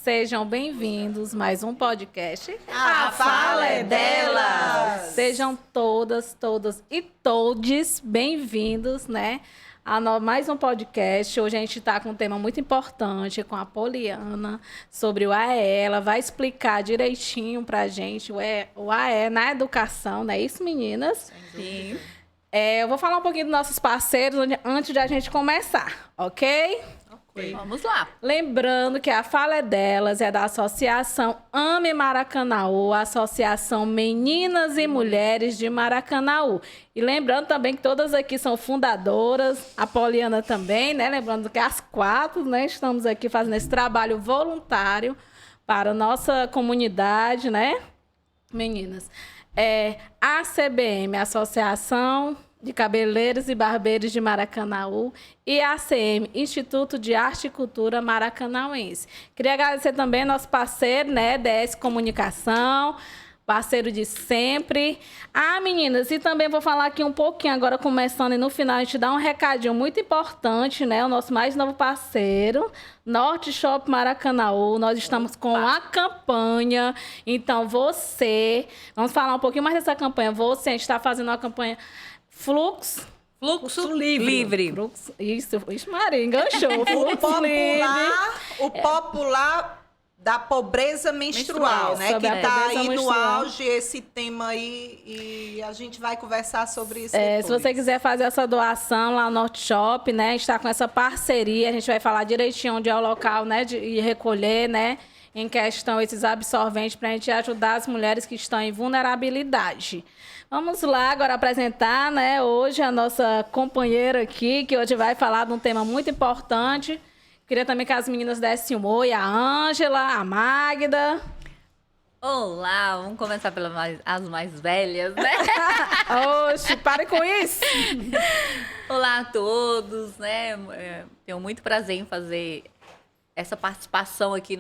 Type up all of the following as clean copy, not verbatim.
Sejam bem-vindos mais um podcast. A fala é delas! Sejam todas e todes bem-vindos, né? Mais um podcast. Hoje a gente está com um tema muito importante com a Poliana sobre o AE. Ela vai explicar direitinho para a gente o AE na educação, não é isso, meninas? Sim. Eu vou falar um pouquinho dos nossos parceiros antes de a gente começar, ok? Vamos lá. Lembrando que a fala é delas, é da Associação Ame Maracanaú, Associação Meninas e Mulheres de Maracanaú. E lembrando também que todas aqui são fundadoras, a Poliana também, né? Lembrando que as quatro, né, estamos aqui fazendo esse trabalho voluntário para a nossa comunidade, né, meninas? A CBM, Associação de Cabeleireiros e Barbeiros de Maracanaú, e a ACM, Instituto de Arte e Cultura Maracanauense. Queria agradecer também nosso parceiro, né, DS Comunicação, parceiro de sempre. Meninas, e também vou falar aqui um pouquinho, agora começando, e no final a gente dá um recadinho muito importante, né, o nosso mais novo parceiro, Norte Shop Maracanaú. Nós estamos com a campanha, então vamos falar um pouquinho mais dessa campanha. A gente está fazendo uma campanha Fluxo livre. Isso, Maria, enganchou. O popular da pobreza menstrual, né? Que está aí no auge esse tema aí e a gente vai conversar sobre isso depois. Se você quiser fazer essa doação lá no Norte Shop, né? A gente está com essa parceria, a gente vai falar direitinho onde é o local, né? De recolher, né? Em questão esses absorventes para a gente ajudar as mulheres que estão em vulnerabilidade. Vamos lá agora apresentar, né, hoje a nossa companheira aqui, que hoje vai falar de um tema muito importante. Queria também que as meninas dessem um oi, a Ângela, a Magda. Olá, vamos começar pelas as mais velhas, né? Oxe, pare com isso! Olá a todos, né? Tenho muito prazer em fazer essa participação aqui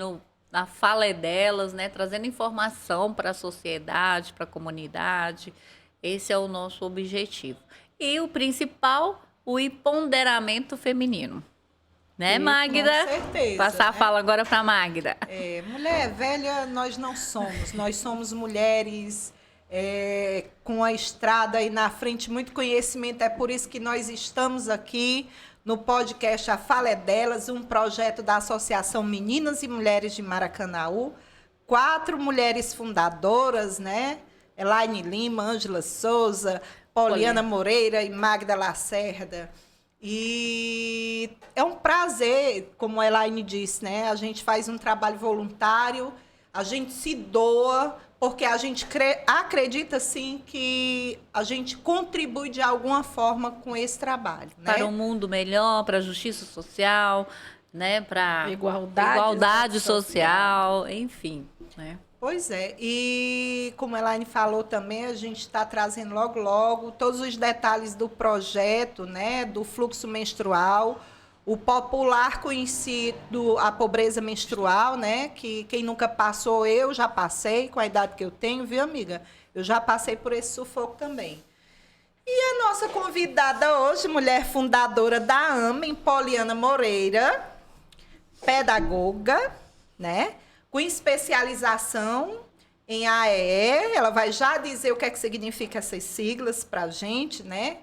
na Fala é Delas, né? Trazendo informação para a sociedade, para a comunidade. Esse é o nosso objetivo. E o principal, o empoderamento feminino. Né, Magda? Com certeza. Passar a fala agora para a Magda. Mulher velha nós não somos. Nós somos mulheres com a estrada aí na frente, muito conhecimento. É por isso que nós estamos aqui no podcast A Fala é Delas, um projeto da Associação Meninas e Mulheres de Maracanaú. 4 mulheres fundadoras, né? Elaine Lima, Ângela Souza, Poliana Moreira e Magda Lacerda. E é um prazer, como a Elaine disse, né? A gente faz um trabalho voluntário, a gente se doa, porque a gente acredita, sim, que a gente contribui de alguma forma com esse trabalho. Né? Para um mundo melhor, para a justiça social, né? Para igualdade social, enfim, né? Pois é, e como a Elaine falou também, a gente está trazendo logo todos os detalhes do projeto, né, do fluxo menstrual, o popular conhecido, a pobreza menstrual, né, que quem nunca passou, eu já passei, com a idade que eu tenho, viu, amiga? Eu já passei por esse sufoco também. E a nossa convidada hoje, mulher fundadora da AMEM, Poliana Moreira, pedagoga, né? Com especialização em AEE, ela vai já dizer o que é que significa essas siglas para a gente, né?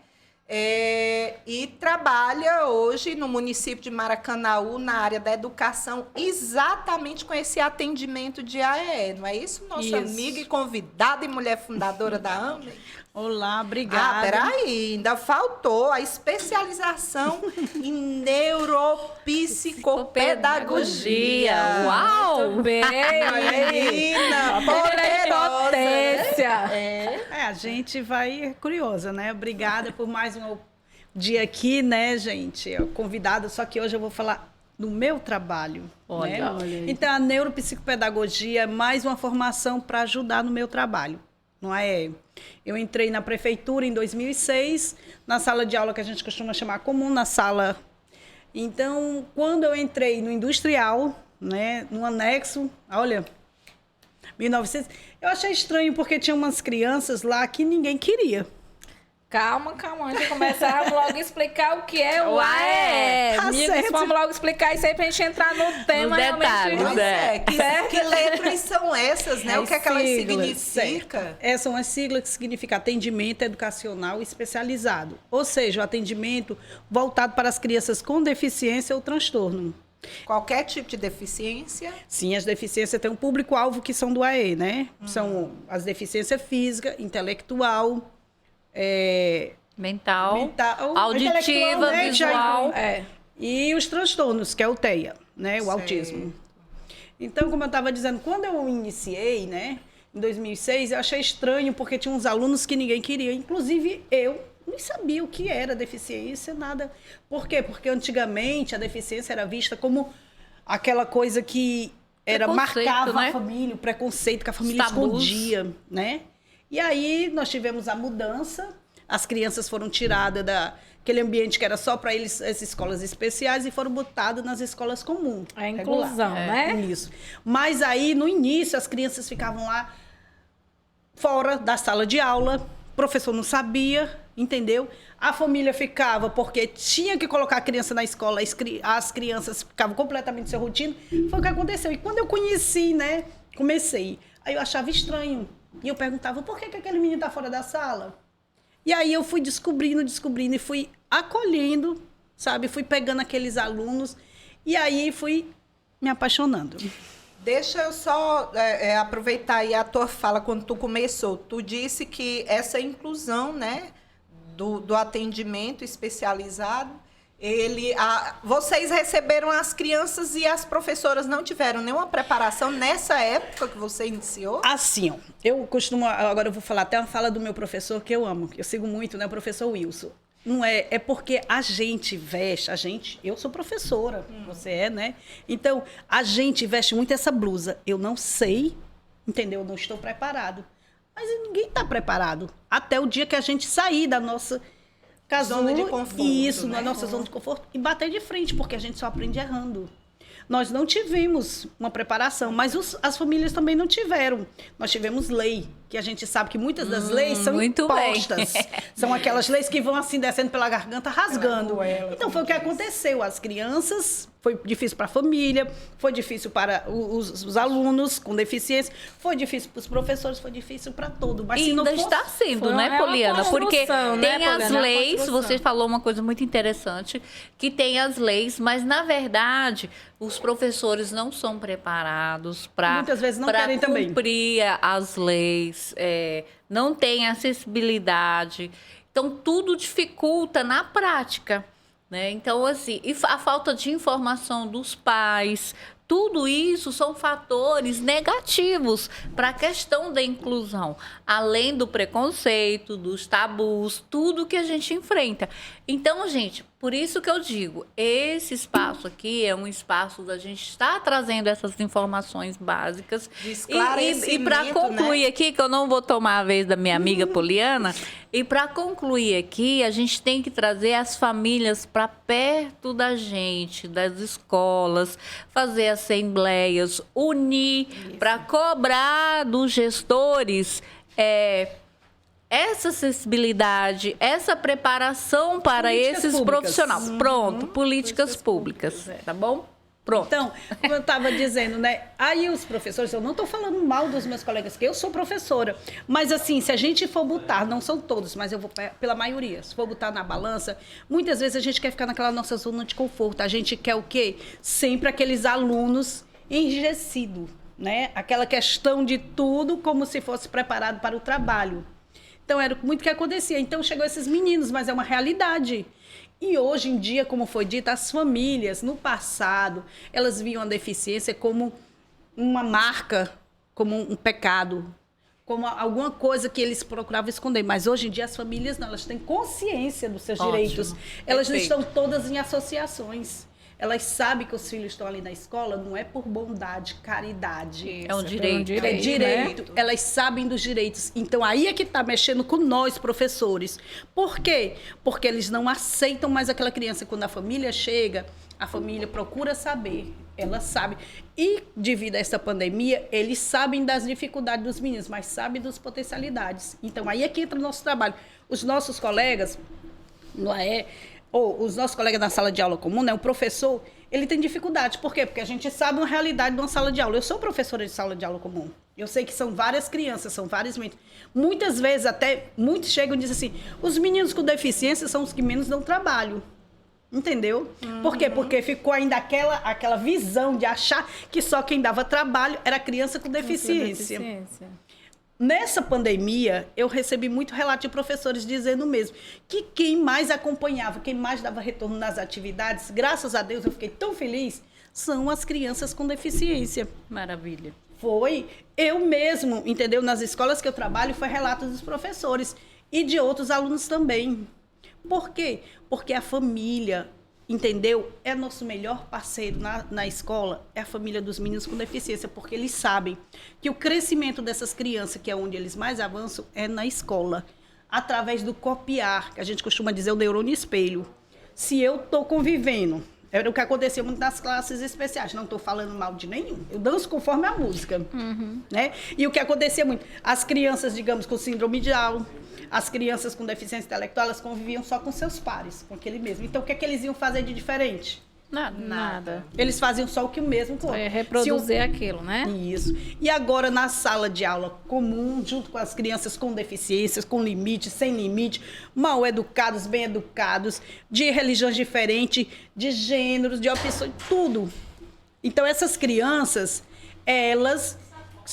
E trabalha hoje no município de Maracanaú, na área da educação, exatamente com esse atendimento de AEE, não é isso? Nossa amiga e convidada e mulher fundadora da AME. Olá, obrigada. Peraí, ainda faltou a especialização em neuropsicopedagogia. Uau! Muito bem, menina, potência. A gente vai curiosa, né? Obrigada por mais um dia aqui, né, gente? Convidada, só que hoje eu vou falar do meu trabalho. Olha, né? olha. Então, a neuropsicopedagogia é mais uma formação para ajudar no meu trabalho. Não é? Eu entrei na prefeitura em 2006, na sala de aula que a gente costuma chamar comum, na sala. Então, quando eu entrei no industrial, né, no anexo, olha, 1900, eu achei estranho porque tinha umas crianças lá que ninguém queria. Calma, antes de começar, vamos logo explicar o que é o AE. Tá certo. Vamos logo explicar isso aí pra gente entrar no tema detalhes, realmente. Que letras são essas, né? O que é que elas Siglas, significam? certo. Essa é uma sigla que significa atendimento educacional especializado, ou seja, o atendimento voltado para as crianças com deficiência ou transtorno. Qualquer tipo de deficiência? Sim, as deficiências têm um público-alvo que são do AE, né? São as deficiências física, intelectual, Mental, mental, auditiva, intelectual, né, visual. E os transtornos, que é o TEA, né? O Certo. autismo. Então, como eu estava dizendo, quando eu iniciei, né? Em 2006, eu achei estranho, porque tinha uns alunos que ninguém queria. Inclusive, eu nem sabia o que era deficiência, nada. Por quê? Porque antigamente a deficiência era vista como aquela coisa que marcava, né? a família, o preconceito que a família Tabus. escondia, né? E aí nós tivemos a mudança, as crianças foram tiradas daquele ambiente que era só para eles, as escolas especiais, e foram botadas nas escolas comuns. A inclusão, regular. né? Isso. Mas aí, no início, as crianças ficavam lá fora da sala de aula, o professor não sabia, entendeu? A família ficava, porque tinha que colocar a criança na escola, as crianças ficavam completamente sem rotina. Foi o que aconteceu. E quando eu conheci, né, comecei, aí eu achava estranho. E eu perguntava, por que aquele menino está fora da sala? E aí eu fui descobrindo e fui acolhendo, sabe? Fui pegando aqueles alunos e aí fui me apaixonando. Deixa eu só aproveitar aí a tua fala quando tu começou. Tu disse que essa inclusão, né, do atendimento especializado, vocês receberam as crianças e as professoras não tiveram nenhuma preparação nessa época que você iniciou? Assim, ó, eu costumo, agora eu vou falar até uma fala do meu professor que eu amo, que eu sigo muito, né, o professor Wilson. Não é porque a gente veste, eu sou professora, você é, né? Então, a gente veste muito essa blusa. Eu não sei, entendeu? Eu não estou preparado. Mas ninguém está preparado. Até o dia que a gente sair da nossa casulo, zona de conforto, isso, né? na nossa zona de conforto, e bater de frente, porque a gente só aprende errando. Nós não tivemos uma preparação, mas as famílias também não tiveram. Nós tivemos lei, que a gente sabe que muitas das leis são muito impostas. São aquelas leis que vão assim, descendo pela garganta, rasgando. goela, Então, foi o que aconteceu. As crianças, foi difícil para a família, foi difícil para os alunos com deficiência, foi difícil para os professores, foi difícil para todo. Mas se não Ainda fosse... está sendo, Foi né, uma Poliana? Porque construção, tem né, as Poliana? É uma leis, construção. você falou uma coisa muito interessante, que tem as leis, mas, na verdade, os professores não são preparados para Muitas vezes não querem também. cumprir as leis, não tem acessibilidade. Então, tudo dificulta na prática, né? Então, assim, e a falta de informação dos pais, tudo isso são fatores negativos para a questão da inclusão, além do preconceito, dos tabus, tudo que a gente enfrenta. Então, gente, por isso que eu digo, esse espaço aqui é um espaço da gente estar trazendo essas informações básicas. De E esclarecimento, para concluir né? aqui, que eu não vou tomar a vez da minha amiga Poliana, e para concluir aqui, a gente tem que trazer as famílias para perto da gente, das escolas, fazer assembleias, unir, para cobrar dos gestores essa acessibilidade, essa preparação para Políticas esses públicas. profissionais. Pronto, políticas públicas, tá bom? Pronto. Então, como eu estava dizendo, né? Aí os professores, eu não estou falando mal dos meus colegas, que eu sou professora, mas assim, se a gente for botar, não são todos, mas eu vou pela maioria, se for botar na balança, muitas vezes a gente quer ficar naquela nossa zona de conforto. A gente quer o quê? Sempre aqueles alunos enrijecidos, né? Aquela questão de tudo como se fosse preparado para o trabalho. Então, era muito o que acontecia. Então, chegou esses meninos, mas é uma realidade. E hoje em dia, como foi dito, as famílias, no passado, elas viam a deficiência como uma marca, como um pecado, como alguma coisa que eles procuravam esconder. Mas hoje em dia as famílias não, elas têm consciência dos seus Ótimo. direitos. Elas não Perfeito. estão todas em associações. Elas sabem que os filhos estão ali na escola, não é por bondade, caridade. É um direito. É direito. né? Elas sabem dos direitos. Então, aí é que está mexendo com nós, professores. Por quê? Porque eles não aceitam mais aquela criança. Quando a família chega, A família procura saber, ela sabe. E, devido a essa pandemia, eles sabem das dificuldades dos meninos, mas sabem das potencialidades. Então, aí é que entra o nosso trabalho. Os nossos colegas, os nossos colegas na sala de aula comum, né, o professor, ele tem dificuldade. Por quê? Porque a gente sabe uma realidade de uma sala de aula. Eu sou professora de sala de aula comum. Eu sei que são várias crianças, são vários meninos. Muitas vezes, até, muitos chegam e dizem assim, os meninos com deficiência são os que menos dão trabalho. Entendeu? Por quê? Porque ficou ainda aquela visão de achar que só quem dava trabalho era criança com deficiência. Nessa pandemia, eu recebi muito relato de professores dizendo mesmo que quem mais acompanhava, quem mais dava retorno nas atividades, graças a Deus eu fiquei tão feliz, são as crianças com deficiência. Maravilha. Foi eu mesmo, entendeu? Nas escolas que eu trabalho, foi relato dos professores e de outros alunos também. Por quê? Porque a família, entendeu? É nosso melhor parceiro na escola, é a família dos meninos com deficiência, porque eles sabem que o crescimento dessas crianças, que é onde eles mais avançam, é na escola, através do copiar, que a gente costuma dizer o neurônio espelho. Se eu estou convivendo, era o que acontecia muito nas classes especiais, não estou falando mal de nenhum, eu danço conforme a música, né? E o que acontecia muito, as crianças, digamos, com síndrome de Down, as crianças com deficiência intelectual, elas conviviam só com seus pares, com aquele mesmo. Então, o que é que eles iam fazer de diferente? Nada. Eles faziam só o que o mesmo corpo. Reproduzir aquilo, né? Isso. E agora, na sala de aula comum, junto com as crianças com deficiências, com limite, sem limite, mal educados, bem educados, de religiões diferentes, de gêneros, de opções, tudo. Então, essas crianças, elas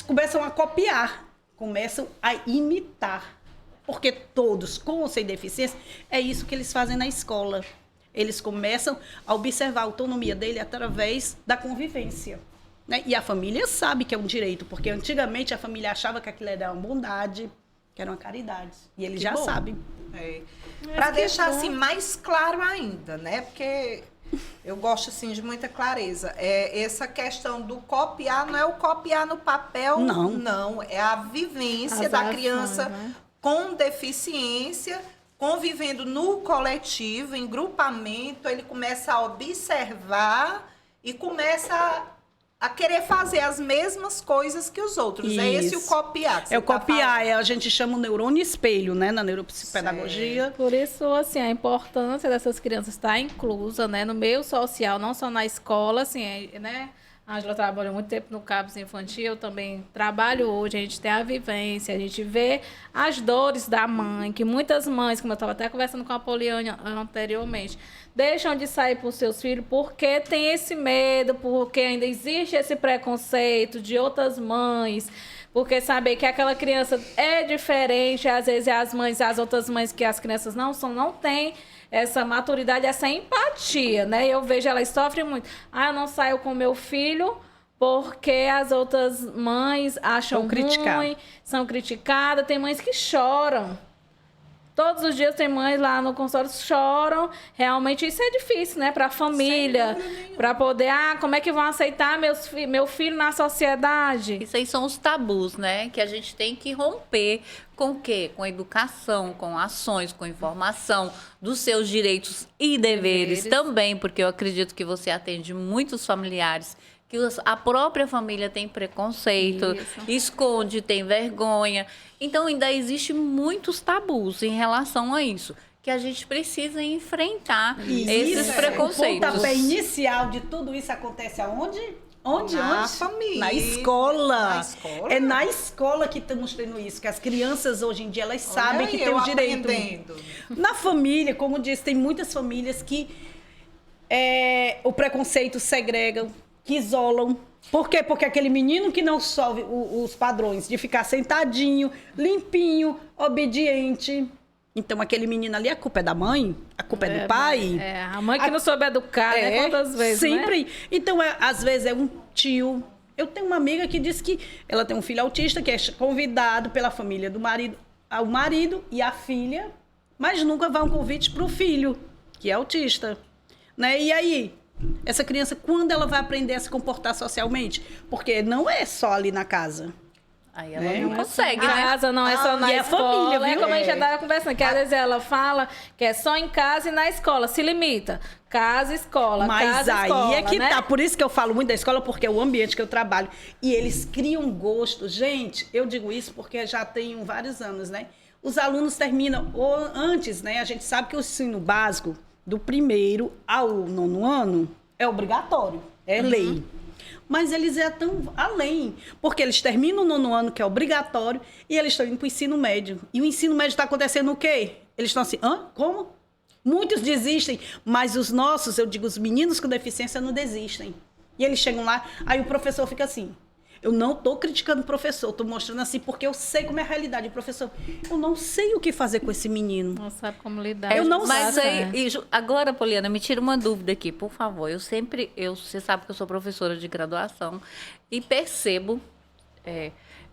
começam a copiar, começam a imitar. Porque todos, com ou sem deficiência, é isso que eles fazem na escola. Eles começam a observar a autonomia dele através da convivência. Né? E a família sabe que é um direito, porque antigamente a família achava que aquilo era uma bondade, que era uma caridade. E eles já sabem. Para deixar assim mais claro ainda, né? Porque eu gosto assim de muita clareza. Essa questão do copiar não é o copiar no papel, não. É a vivência da criança, né? Com deficiência, convivendo no coletivo, em grupamento, ele começa a observar e começa a querer fazer as mesmas coisas que os outros. Isso. É esse o copiar. É o copiar, a gente chama o neurônio espelho, né, na neuropsicopedagogia. Certo. Por isso, assim, a importância dessas crianças estar inclusa, né, no meio social, não só na escola, assim, né? A Ângela trabalhou muito tempo no CAPS infantil, eu também trabalho hoje, a gente tem a vivência, a gente vê as dores da mãe, que muitas mães, como eu estava até conversando com a Poliane anteriormente, deixam de sair para os seus filhos porque tem esse medo, porque ainda existe esse preconceito de outras mães, porque saber que aquela criança é diferente, às vezes as outras mães que as crianças não têm essa maturidade, essa empatia, né? Eu vejo, elas sofrem muito. Eu não saio com meu filho porque as outras mães acham ruim, são criticadas. Tem mães que choram. Todos os dias tem mães lá no consultório que choram. Realmente isso é difícil, né? Para a família, para poder, como é que vão aceitar meu filho na sociedade? Isso aí são os tabus, né? Que a gente tem que romper. Com o quê? Com educação, com ações, com informação dos seus direitos e deveres também, porque eu acredito que você atende muitos familiares que a própria família tem preconceito, esconde, tem vergonha. Então, ainda existe muitos tabus em relação a isso, que a gente precisa enfrentar esses preconceitos. O pontapé inicial de tudo isso acontece aonde? Na família. Na escola. É na escola que estamos tendo isso, que as crianças hoje em dia, elas sabem que tem o direito. Na família, como disse, tem muitas famílias que o preconceito segregam, que isolam. Por quê? Porque aquele menino que não solve os padrões de ficar sentadinho, limpinho, obediente. Então, aquele menino ali, a culpa é da mãe? A culpa é do pai? A mãe que não soube educar, né? Quantas vezes, sempre. Né? Então, às vezes, é um tio. Eu tenho uma amiga que disse que ela tem um filho autista, que é convidado pela família do marido, o marido e a filha, mas nunca vai um convite para o filho, que é autista. Né? E aí, essa criança, quando ela vai aprender a se comportar socialmente? Porque não é só ali na casa. Aí ela Né? não consegue, Em né? casa não é só na e é escola. família, É viu? como a gente já estava conversando, que às vezes ela fala que é só em casa e na escola. Se limita. Casa, escola, Mas casa, aí escola, é que né? tá. Por isso que eu falo muito da escola, porque é o ambiente que eu trabalho. E eles criam gosto. Gente, eu digo isso porque já tenho vários anos, né? Os alunos terminam, ou antes, né? A gente sabe que o ensino básico, do 1º ao 9º ano, é obrigatório, é lei. Mas eles estão além, porque eles terminam o 9º ano, que é obrigatório, e eles estão indo para o ensino médio. E o ensino médio está acontecendo o quê? Eles estão assim, como? Muitos desistem, mas os nossos, eu digo, os meninos com deficiência não desistem. E eles chegam lá, aí o professor fica assim, eu não estou criticando o professor, estou mostrando assim, porque eu sei como é a realidade. O professor, eu não sei o que fazer com esse menino. Não sabe como lidar. Eu não Mas sei. aí, agora, Poliana, me tira uma dúvida aqui, por favor. Você sabe que eu sou professora de graduação e percebo,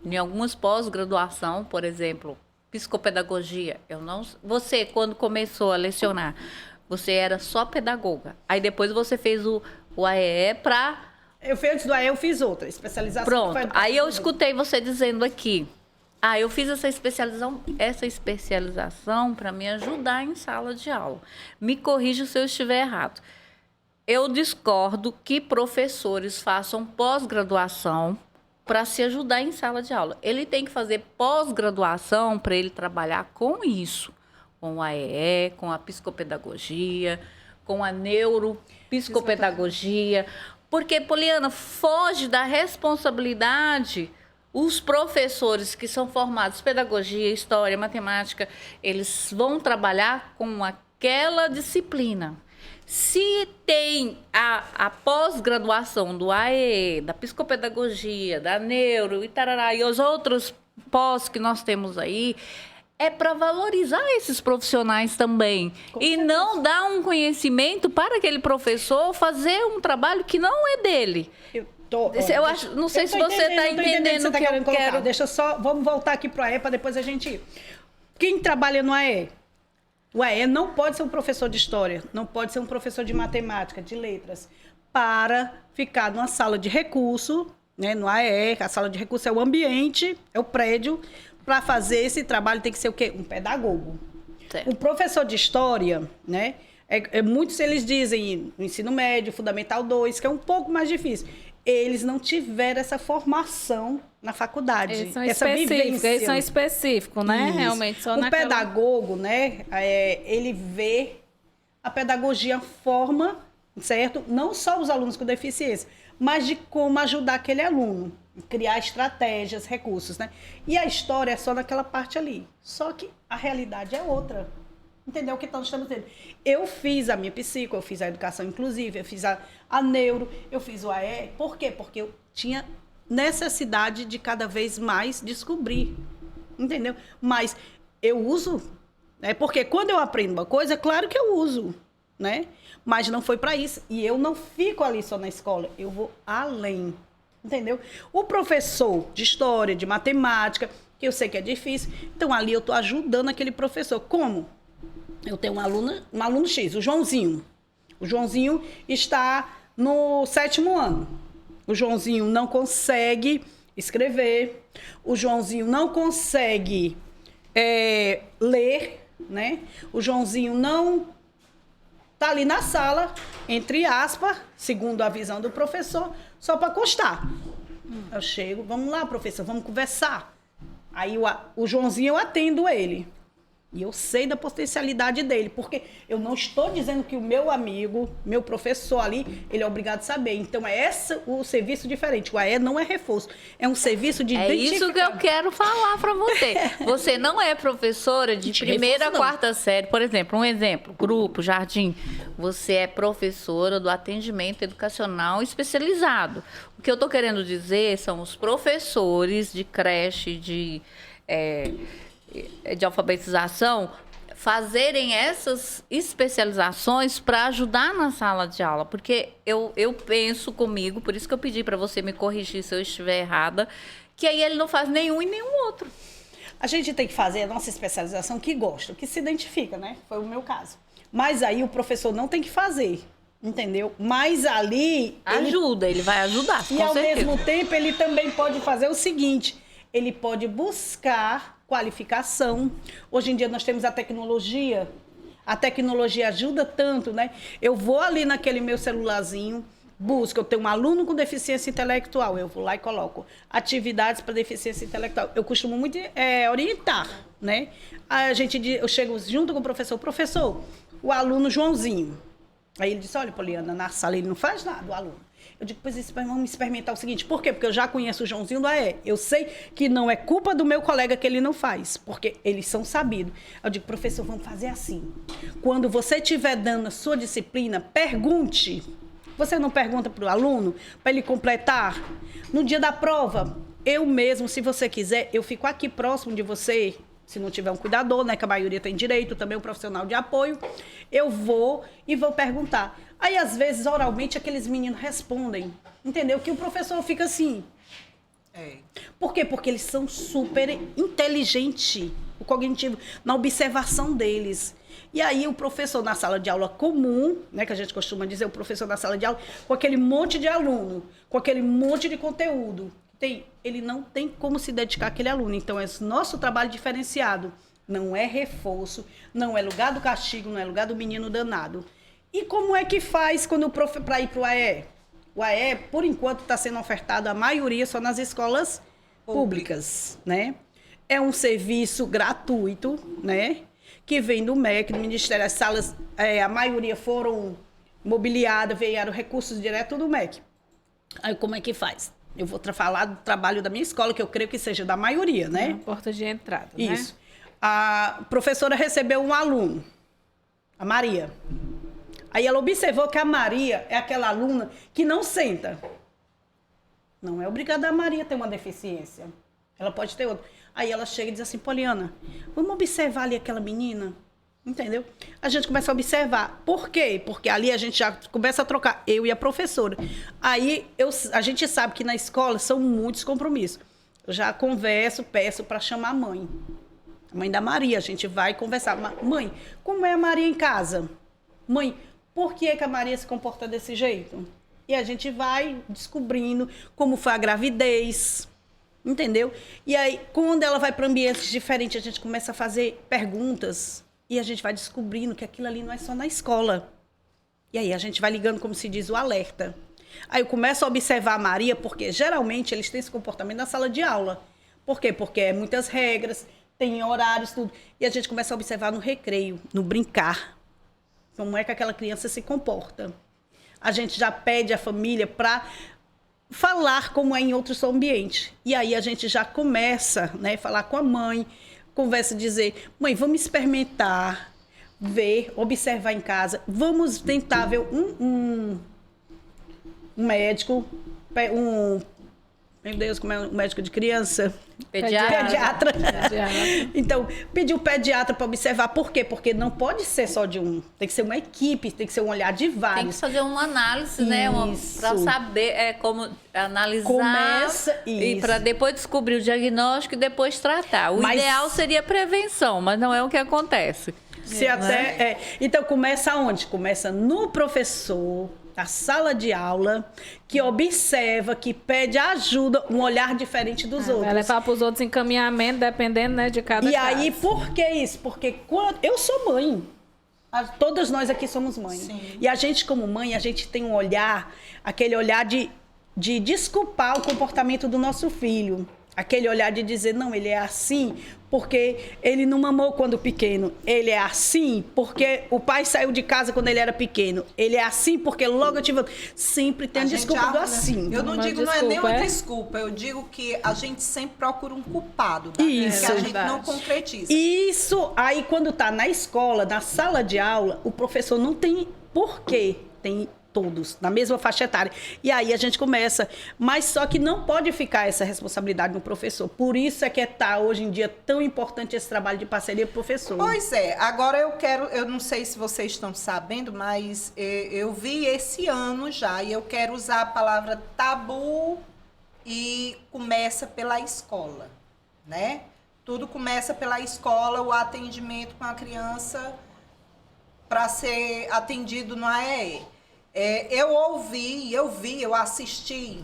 em algumas pós-graduação, por exemplo, psicopedagogia, você, quando começou a lecionar, você era só pedagoga. Aí depois você fez o AEE para... Antes do AE, eu fiz outra especialização. Pronto, aí eu escutei você dizendo aqui, eu fiz essa especialização para me ajudar em sala de aula. Me corrija se eu estiver errado. Eu discordo que professores façam pós-graduação para se ajudar em sala de aula. Ele tem que fazer pós-graduação para ele trabalhar com isso, com o AEE, com a psicopedagogia, com a neuropsicopedagogia. Porque, Poliana, foge da responsabilidade. Os professores que são formados em pedagogia, história, matemática, eles vão trabalhar com aquela disciplina. Se tem a pós-graduação do AE, da psicopedagogia, da neuro e tarará, e os outros pós que nós temos aí, é para valorizar esses profissionais também. E não dar um conhecimento para aquele professor fazer um trabalho que não é dele. Não sei se você está entendendo o que eu quero. Deixa só, vamos voltar aqui para o AE para depois a gente ir. Quem trabalha no AE? O AE não pode ser um professor de história, não pode ser um professor de matemática, de letras, para ficar numa sala de recurso, né? No AE, a sala de recurso é o ambiente, é o prédio. Para fazer esse trabalho tem que ser o quê? Um pedagogo. Certo. O professor de história, né? Muitos eles dizem no ensino médio, fundamental 2, que é um pouco mais difícil. Eles não tiveram essa formação na faculdade. Eles são essa específicos, vivência. eles são específicos, né? Isso. Realmente, só o pedagogo, né? Ele vê a pedagogia forma, certo? Não só os alunos com deficiência, mas de como ajudar aquele aluno. Criar estratégias, recursos, né? E a história é só naquela parte ali. Só que a realidade é outra. Entendeu o que nós estamos tendo? Eu fiz a minha psico, eu fiz a educação inclusiva, eu fiz a neuro, eu fiz o AE. Por quê? Porque eu tinha necessidade de cada vez mais descobrir. Entendeu? Mas eu uso, né? Porque quando eu aprendo uma coisa, claro que eu uso, né? Mas não foi para isso. E eu não fico ali só na escola, eu vou além. Entendeu? O professor de história, de matemática, que eu sei que é difícil, então ali eu estou ajudando aquele professor. Como? Eu tenho um aluno X, o Joãozinho. O Joãozinho está no 7º ano. O Joãozinho não consegue escrever, o Joãozinho não consegue ler, né? O Joãozinho não está ali na sala, entre aspas, segundo a visão do professor, só para constar. Eu chego, vamos lá, professor, vamos conversar. Aí o Joãozinho, eu atendo ele. E eu sei da potencialidade dele, porque eu não estou dizendo que o meu amigo, meu professor ali, ele é obrigado a saber. Então, é esse o serviço diferente. O AE não é reforço, é um serviço de identificação. É isso que eu quero falar para você. Você não é professora de primeira a quarta série, por exemplo, grupo, jardim. Você é professora do atendimento educacional especializado. O que eu estou querendo dizer são os professores de creche, de alfabetização, fazerem essas especializações para ajudar na sala de aula. Porque eu penso comigo, por isso que eu pedi para você me corrigir se eu estiver errada, que aí ele não faz nenhum e nenhum outro. A gente tem que fazer a nossa especialização que gosta, que se identifica, né? Foi o meu caso. Mas aí o professor não tem que fazer, entendeu? Mas ali... Ele vai ajudar, e ao mesmo tempo ele também pode fazer o seguinte... ele pode buscar qualificação. Hoje em dia nós temos a tecnologia ajuda tanto, né? Eu vou ali naquele meu celularzinho, busco, eu tenho um aluno com deficiência intelectual, eu vou lá e coloco atividades para deficiência intelectual. Eu costumo muito orientar, né? Eu chego junto com o professor, o aluno Joãozinho. Aí ele disse, olha, Poliana, na sala ele não faz nada, o aluno. Eu digo, pois vamos experimentar o seguinte, por quê? Porque eu já conheço o Joãozinho do AE. Eu sei que não é culpa do meu colega que ele não faz, porque eles são sabidos. Eu digo, professor, vamos fazer assim. Quando você estiver dando a sua disciplina, pergunte. Você não pergunta para o aluno, para ele completar? No dia da prova, eu mesmo, se você quiser, eu fico aqui próximo de você, se não tiver um cuidador, né, que a maioria tem direito, também um profissional de apoio, eu vou perguntar. Aí, às vezes, oralmente, aqueles meninos respondem, entendeu? Que o professor fica assim. Por quê? Porque eles são super inteligentes, o cognitivo, na observação deles. E aí, o professor na sala de aula comum, né, que a gente costuma dizer, o professor na sala de aula, com aquele monte de aluno, com aquele monte de conteúdo, ele não tem como se dedicar àquele aluno. Então, é nosso trabalho diferenciado. Não é reforço, não é lugar do castigo, não é lugar do menino danado. E como é que faz para ir para o AE? O AE, por enquanto, está sendo ofertado, a maioria, só nas escolas públicas, né? É um serviço gratuito, né? Que vem do MEC, do Ministério. As salas, a maioria foram mobiliadas, vieram recursos direto do MEC. Aí, como é que faz? Eu vou falar do trabalho da minha escola, que eu creio que seja da maioria, né? Porta de entrada, né? Isso. A professora recebeu um aluno, a Maria. Aí ela observou que a Maria é aquela aluna que não senta. Não é obrigada a Maria ter uma deficiência. Ela pode ter outra. Aí ela chega e diz assim, Poliana, vamos observar ali aquela menina? Entendeu? A gente começa a observar. Por quê? Porque ali a gente já começa a trocar, eu e a professora. Aí a gente sabe que na escola são muitos compromissos. Eu já converso, peço para chamar a mãe. A mãe da Maria, a gente vai conversar. Mãe, como é a Maria em casa? Mãe, por que a Maria se comporta desse jeito? E a gente vai descobrindo como foi a gravidez, entendeu? E aí, quando ela vai para ambientes diferentes, a gente começa a fazer perguntas e a gente vai descobrindo que aquilo ali não é só na escola. E aí a gente vai ligando, como se diz, o alerta. Aí eu começo a observar a Maria, porque geralmente eles têm esse comportamento na sala de aula. Por quê? Porque é muitas regras, tem horários, tudo. E a gente começa a observar no recreio, no brincar. Como é que aquela criança se comporta. A gente já pede à família para falar como é em outros ambientes. E aí a gente já começa, né, a falar com a mãe, conversa, dizer, mãe, vamos experimentar, ver, observar em casa, vamos tentar ver um médico, meu Deus, como é um médico de criança? Pediatra. Então, pediu o pediatra para observar. Por quê? Porque não pode ser só de um. Tem que ser uma equipe, tem que ser um olhar de vários. Tem que fazer uma análise, né? Para saber como analisar. E para depois descobrir o diagnóstico e depois tratar. O ideal seria prevenção, mas não é o que acontece. Então, começa aonde? Começa no professor, a sala de aula, que observa, que pede ajuda, um olhar diferente dos outros. Vai levar para os outros encaminhamento, dependendo, né, de cada caso. Aí, por que isso? Porque quando eu sou mãe, todas nós aqui somos mães. Sim. E a gente, como mãe, a gente tem um olhar, aquele olhar de desculpar o comportamento do nosso filho. Aquele olhar de dizer, não, ele é assim porque ele não mamou quando pequeno. Ele é assim porque o pai saiu de casa quando ele era pequeno. Ele é assim porque logo eu tive... Sempre tem a desculpa do assim. Eu não digo, não é nem uma desculpa. Eu digo que a gente sempre procura um culpado. Isso. Que a gente não concretiza. Isso. Aí, quando tá na escola, na sala de aula, o professor não tem porquê. Tem todos, na mesma faixa etária. E aí a gente começa. Mas só que não pode ficar essa responsabilidade no professor. Por isso é que hoje em dia tão importante esse trabalho de parceria professor. Pois é. Agora eu não sei se vocês estão sabendo, mas eu vi esse ano já, e eu quero usar a palavra tabu e começa pela escola, né? Tudo começa pela escola, o atendimento com a criança para ser atendido no AEE. Eu assisti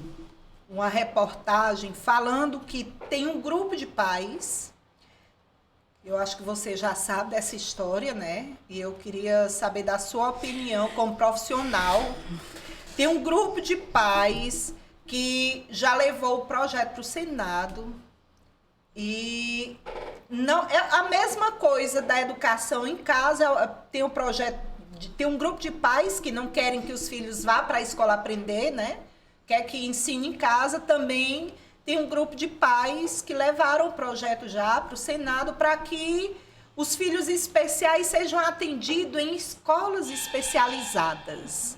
uma reportagem falando que tem um grupo de pais. Eu acho que você já sabe dessa história, né? E eu queria saber da sua opinião como profissional. Tem um grupo de pais que já levou o projeto para o Senado e não é a mesma coisa da educação em casa. Tem um projeto, tem um grupo de pais que não querem que os filhos vá para a escola aprender, né? Quer que ensine em casa. Também tem um grupo de pais que levaram o projeto já para o Senado para que os filhos especiais sejam atendidos em escolas especializadas.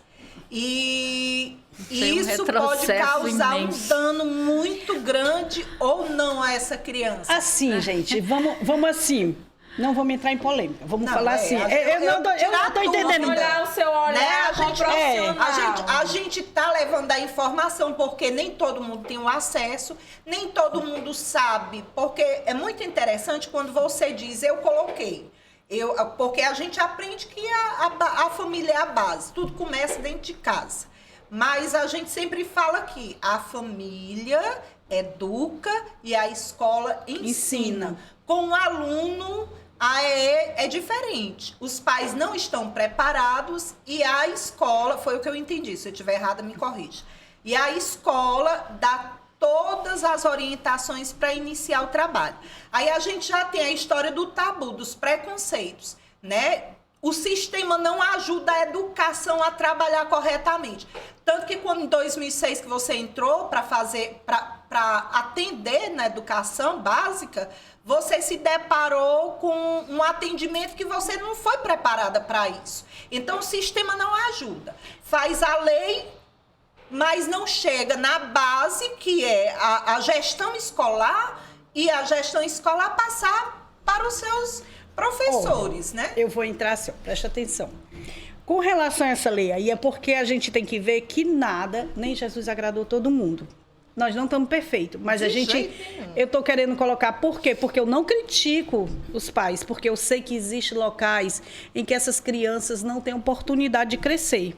E isso pode causar um dano muito grande ou não a essa criança. Assim, gente, vamos assim. Não vamos entrar em polêmica. Vamos falar assim. Eu não estou entendendo. Olhar o seu olhar, né? A gente está levando a informação porque nem todo mundo tem o acesso, nem todo mundo sabe. Porque é muito interessante quando você diz, eu coloquei. Porque a gente aprende que a família é a base. Tudo começa dentro de casa. Mas a gente sempre fala que a família educa e a escola ensina. Com o aluno é diferente. Os pais não estão preparados e a escola, foi o que eu entendi, se eu estiver errada me corrija. E a escola dá todas as orientações para iniciar o trabalho. Aí a gente já tem a história do tabu, dos preconceitos, né? O sistema não ajuda a educação a trabalhar corretamente. Tanto que quando em 2006 que você entrou para atender na educação básica, você se deparou com um atendimento que você não foi preparada para isso. Então, o sistema não ajuda. Faz a lei, mas não chega na base, que é a gestão escolar, e a gestão escolar passar para os seus professores, né? Eu vou entrar assim, preste atenção. Com relação a essa lei aí, é porque a gente tem que ver que nada, nem Jesus agradou todo mundo. Nós não estamos perfeitos, mas eu estou querendo colocar, por quê? Porque eu não critico os pais, porque eu sei que existem locais em que essas crianças não têm oportunidade de crescer.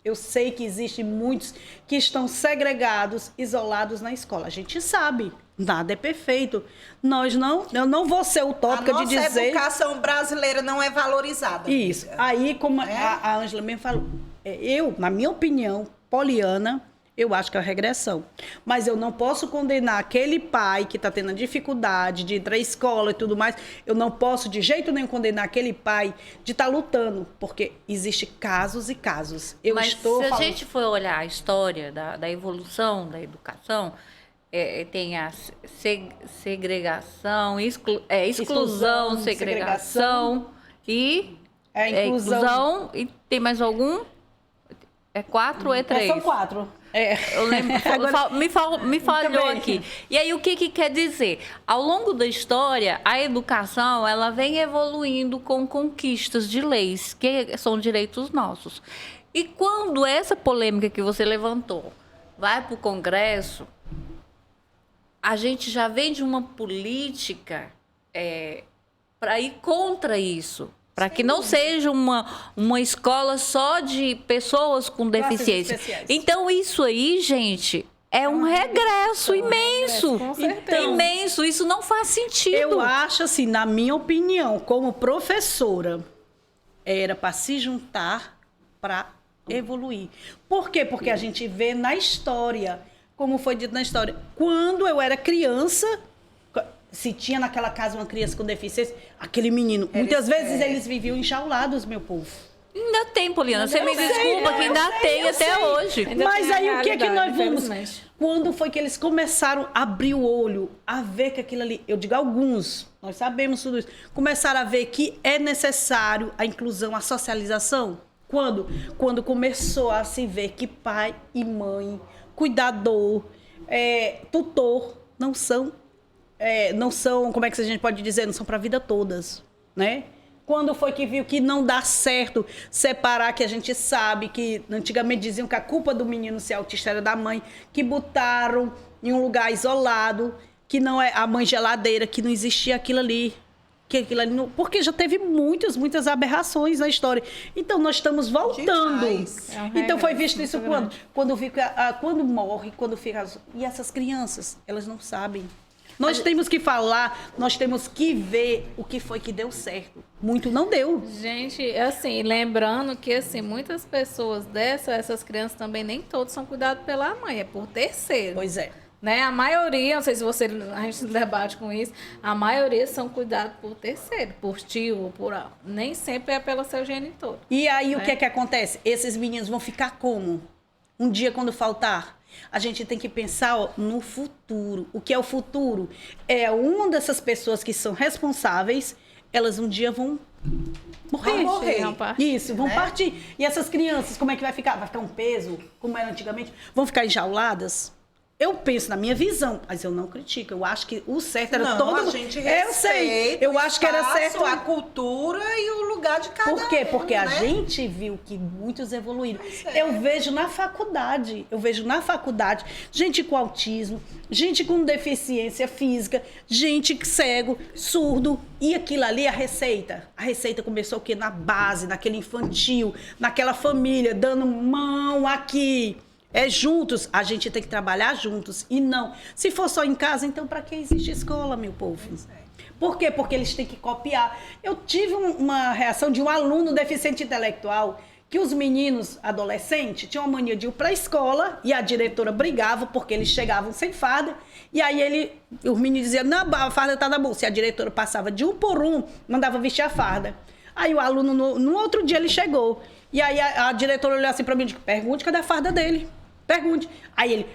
Eu sei que existem muitos que estão segregados, isolados na escola. A gente sabe, nada é perfeito. Eu não vou ser utópica de dizer... A educação brasileira não é valorizada. Isso. Aí, como a Ângela mesmo falou, na minha opinião, poliana, eu acho que é uma regressão. Mas eu não posso condenar aquele pai que está tendo dificuldade de ir para a escola e tudo mais. Eu não posso, de jeito nenhum, condenar aquele pai de estar lutando. Porque existem casos e casos. A gente for olhar a história da evolução da educação, tem a segregação, exclusão, segregação e... inclusão. E tem mais algum? É 4 ou é 3? São 4. Eu lembro, me falhou aqui. E aí, o que quer dizer? Ao longo da história, a educação ela vem evoluindo com conquistas de leis, que são direitos nossos. E quando essa polêmica que você levantou vai para o Congresso, a gente já vem de uma política para ir contra isso. Para que não seja uma escola só de pessoas com deficiência. Então, isso aí, gente, é um regresso imenso. Imenso. Isso não faz sentido. Eu acho, assim, na minha opinião, como professora, era para se juntar para evoluir. Por quê? Porque a gente vê na história, como foi dito na história, quando eu era criança... Se tinha naquela casa uma criança com deficiência, aquele menino, muitas vezes eles viviam enjaulados, meu povo. Ainda tem, Poliana. Você me desculpa que ainda tem até hoje. Mas aí o que é que nós vimos? Quando foi que eles começaram a abrir o olho, a ver que aquilo ali, eu digo alguns, nós sabemos tudo isso, começaram a ver que é necessário a inclusão, a socialização? Quando? Quando começou a se ver que pai e mãe, cuidador, tutor, não são, como é que a gente pode dizer, não são para a vida todas, né? Quando foi que viu que não dá certo separar, que a gente sabe que antigamente diziam que a culpa do menino ser autista era da mãe, que botaram em um lugar isolado, que não é a mãe geladeira, que não existia aquilo ali, que aquilo ali não... Porque já teve muitas aberrações na história. Então, nós estamos voltando. Então, foi visto isso quando? Quando fica, quando morre, quando fica... E essas crianças, elas não sabem. Nós temos que falar, nós temos que ver o que foi que deu certo. Muito não deu. Gente, assim, lembrando que, assim, muitas pessoas essas crianças também, nem todos são cuidados pela mãe, é por terceiro. Pois é. Né? A maioria, não sei se a gente debate com isso, a maioria são cuidados por terceiro, por tio, nem sempre é pelo seu genitor. E aí, o que é que acontece? Esses meninos vão ficar como? Um dia, quando faltar, a gente tem que pensar no futuro. O que é o futuro? É uma dessas pessoas que são responsáveis, elas um dia vão morrer. Vão partir, Isso, vão partir. E essas crianças, como é que vai ficar? Vai ficar um peso, como era antigamente? Vão ficar enjauladas? Eu penso na minha visão, mas eu não critico. Eu acho que o certo era todo mundo. A gente respeita, eu sei. Eu acho que era certo a cultura e o lugar de cada um. Por quê? Porque a né? gente viu que muitos evoluíram. Eu vejo na faculdade, gente com autismo, gente com deficiência física, gente cego, surdo. E aquilo ali, a receita. A receita começou o quê? Na base, naquele infantil, naquela família, dando mão aqui. Juntos, a gente tem que trabalhar juntos. E não. Se for só em casa, então para que existe escola, meu povo? Por quê? Porque eles têm que copiar. Eu tive uma reação de um aluno deficiente intelectual, que os meninos adolescentes tinham a mania de ir para a escola e a diretora brigava porque eles chegavam sem farda. E aí os meninos diziam, não, a farda está na bolsa. E a diretora passava de um por um, mandava vestir a farda. Aí o aluno, no outro dia, ele chegou. E aí a diretora olhou assim para mim e disse, pergunte cadê a farda dele. Pergunte. Aí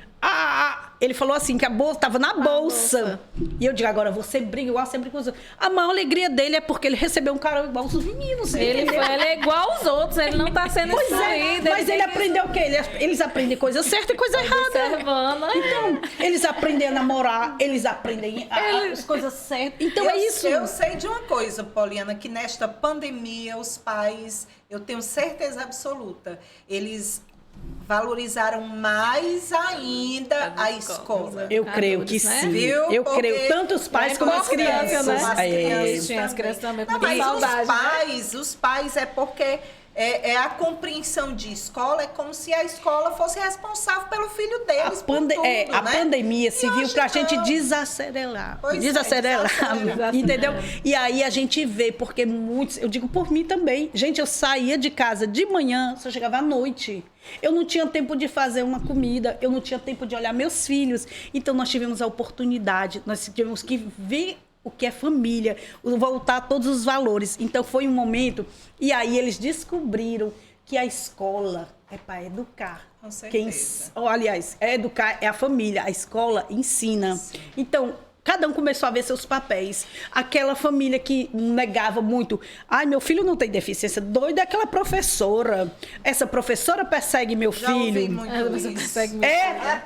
ele falou assim, que a bolsa estava na bolsa. E eu digo, agora você briga igual sempre com os outros. A maior alegria dele é porque ele recebeu um cara igual os meninos. Ele é igual aos outros, ele não está sendo instruído. Mas ele aprendeu o quê? Eles aprendem coisa certa e coisa errada. Observando. Então, eles aprendem a namorar, eles aprendem as coisas certas. Então é isso. Eu sei de uma coisa, Poliana, que nesta pandemia os pais, eu tenho certeza absoluta, eles valorizaram mais ainda a escola. Eu creio que sim. Viu? Eu creio, tanto os pais como as crianças. As crianças também com mas saudade. os pais é porque a compreensão de escola, é como se a escola fosse responsável pelo filho deles. A pandemia serviu para a gente desacelerar. Desacelerar. Entendeu? E aí a gente vê, porque muitos, eu digo por mim também. Gente, eu saía de casa de manhã, só chegava à noite. Eu não tinha tempo de fazer uma comida, eu não tinha tempo de olhar meus filhos. Então nós tivemos a oportunidade, nós tivemos que ver o que é família, voltar a todos os valores. Então foi um momento, e aí eles descobriram que a escola é para educar. Com certeza. Aliás, educar é a família, a escola ensina. Sim. Então, cada um começou a ver seus papéis. Aquela família que negava muito. Ai, meu filho não tem deficiência. Doida é aquela professora. Essa professora persegue meu filho. Ouvi muito isso.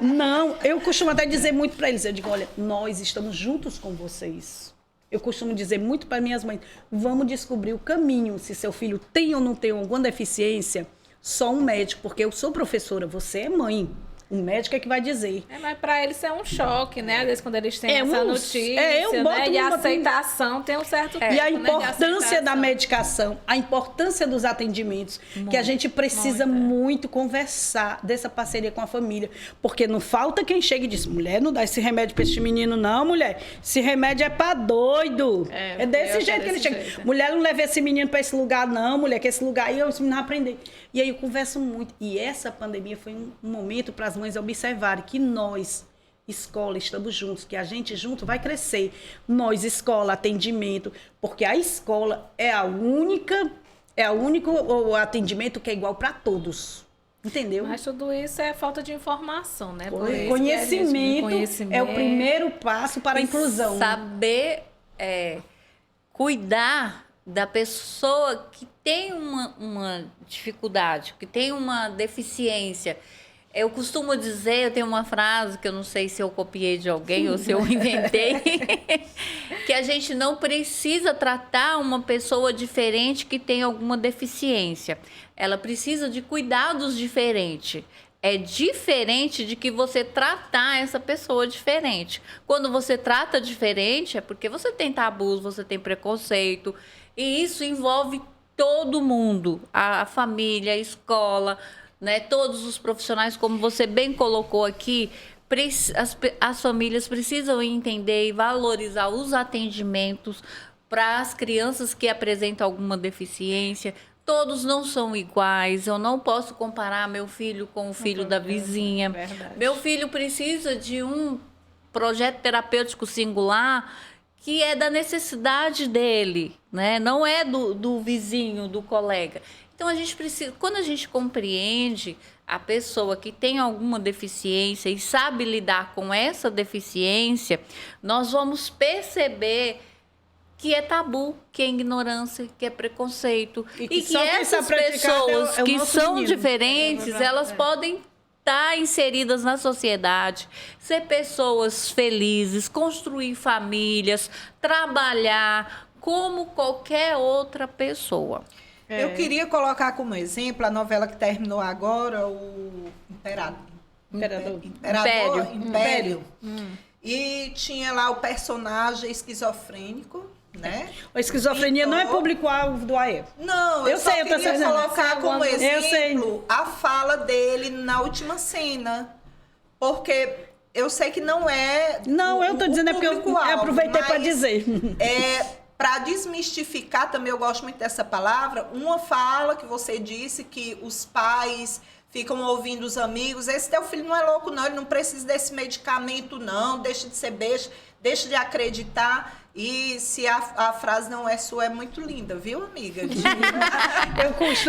Não, eu costumo até dizer muito para eles. Eu digo, olha, nós estamos juntos com vocês. Eu costumo dizer muito para minhas mães, vamos descobrir o caminho. Se seu filho tem ou não tem alguma deficiência, só um médico. Porque eu sou professora, você é mãe. O médico é que vai dizer. Mas para eles é um choque, né? Às vezes quando eles têm essa notícia, né? E a aceitação tem um certo tempo, e a importância da medicação, a importância dos atendimentos, que a gente precisa muito conversar dessa parceria com a família. Porque não falta quem chega e diz, mulher, não dá esse remédio para esse menino não, mulher. Esse remédio é para doido. É desse jeito que ele chega. Mulher, não leva esse menino para esse lugar não, mulher, que esse lugar aí esse menino vai aprender. E aí eu converso muito. E essa pandemia foi um momento para as mães observarem que nós, escola, estamos juntos, que a gente junto vai crescer. Nós, escola, atendimento, porque a escola é o único atendimento que é igual para todos. Entendeu? Mas tudo isso é falta de informação, né? Conhecimento é o primeiro passo para a inclusão. Saber cuidar da pessoa que tem uma dificuldade, que tem uma deficiência. Eu costumo dizer, eu tenho uma frase que eu não sei se eu copiei de alguém ou se eu inventei, que a gente não precisa tratar uma pessoa diferente que tem alguma deficiência. Ela precisa de cuidados diferentes. é diferente de que você tratar essa pessoa diferente. Quando você trata diferente, é porque você tem tabus, você tem preconceito, e isso envolve todo mundo, a família, a escola, né? Todos os profissionais, como você bem colocou aqui, as famílias precisam entender e valorizar os atendimentos para as crianças que apresentam alguma deficiência. Todos não são iguais. Eu não posso comparar meu filho com o filho da vizinha. Verdade. Meu filho precisa de um projeto terapêutico singular que é da necessidade dele, né? Não é do vizinho, do colega. Então, a gente precisa, quando a gente compreende a pessoa que tem alguma deficiência e sabe lidar com essa deficiência, nós vamos perceber que é tabu, que é ignorância, que é preconceito. E que essas pessoas que são diferentes, elas podem estar inseridas na sociedade, ser pessoas felizes, construir famílias, trabalhar como qualquer outra pessoa. Eu queria colocar como exemplo a novela que terminou agora, o Império. E tinha lá o personagem esquizofrênico, né? A esquizofrenia então, não é público-alvo do AE. Não, eu só queria colocar como exemplo a fala dele na última cena. Porque eu sei que não é. Não, eu tô dizendo é porque eu aproveitei para dizer. Para desmistificar também, eu gosto muito dessa palavra, uma fala que você disse que os pais ficam ouvindo os amigos, esse teu filho não é louco não, ele não precisa desse medicamento não, deixa de ser besta, deixa de acreditar. E se a frase não é sua, é muito linda, viu, amiga?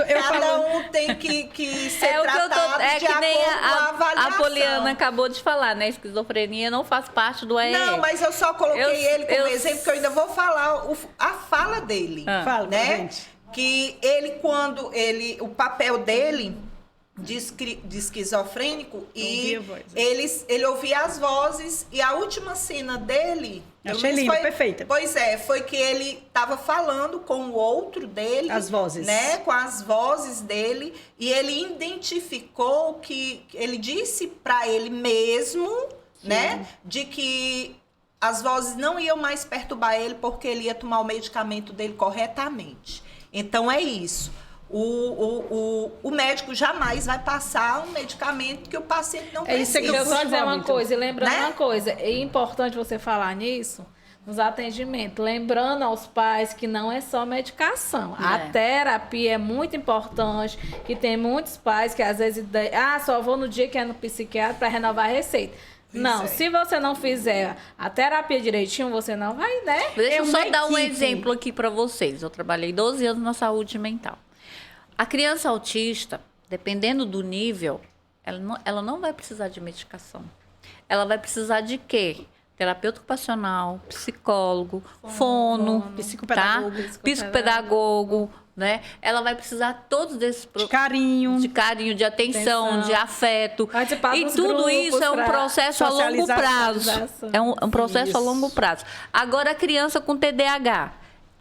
Cada um tem que ser tratado de acordo com a avaliação. A Poliana acabou de falar, né? Esquizofrenia não faz parte do AE. Não, mas eu só coloquei ele como exemplo, que eu ainda vou falar a fala dele. Fala, né? gente. Que ele, quando o papel dele de esquizofrênico, e ele ouvia as vozes, e a última cena dele... Achei linda, perfeita. Pois é, foi que ele estava falando com o outro dele. As vozes. Né, com as vozes dele, e ele identificou que... Ele disse para ele mesmo, né, de que as vozes não iam mais perturbar ele, porque ele ia tomar o medicamento dele corretamente. Então, é isso. O médico jamais vai passar um medicamento que o paciente não precisa. Deixa eu só dizer uma coisa, e lembrando uma coisa, é importante você falar nisso, nos atendimentos, lembrando aos pais que não é só medicação. A terapia é muito importante, que tem muitos pais que às vezes, só vou no dia que é no psiquiatra para renovar a receita. Não, se você não fizer a terapia direitinho, você não vai, né? Deixa eu só dar um exemplo aqui para vocês. Eu trabalhei 12 anos na saúde mental. A criança autista, dependendo do nível, ela não vai precisar de medicação. Ela vai precisar de quê? Terapeuta ocupacional, psicólogo, fono, psicopedagogo, né? Ela vai precisar todos desses... De carinho, de atenção, de afeto. E tudo isso é um processo a longo prazo. É um processo a longo prazo. Agora, a criança com TDAH,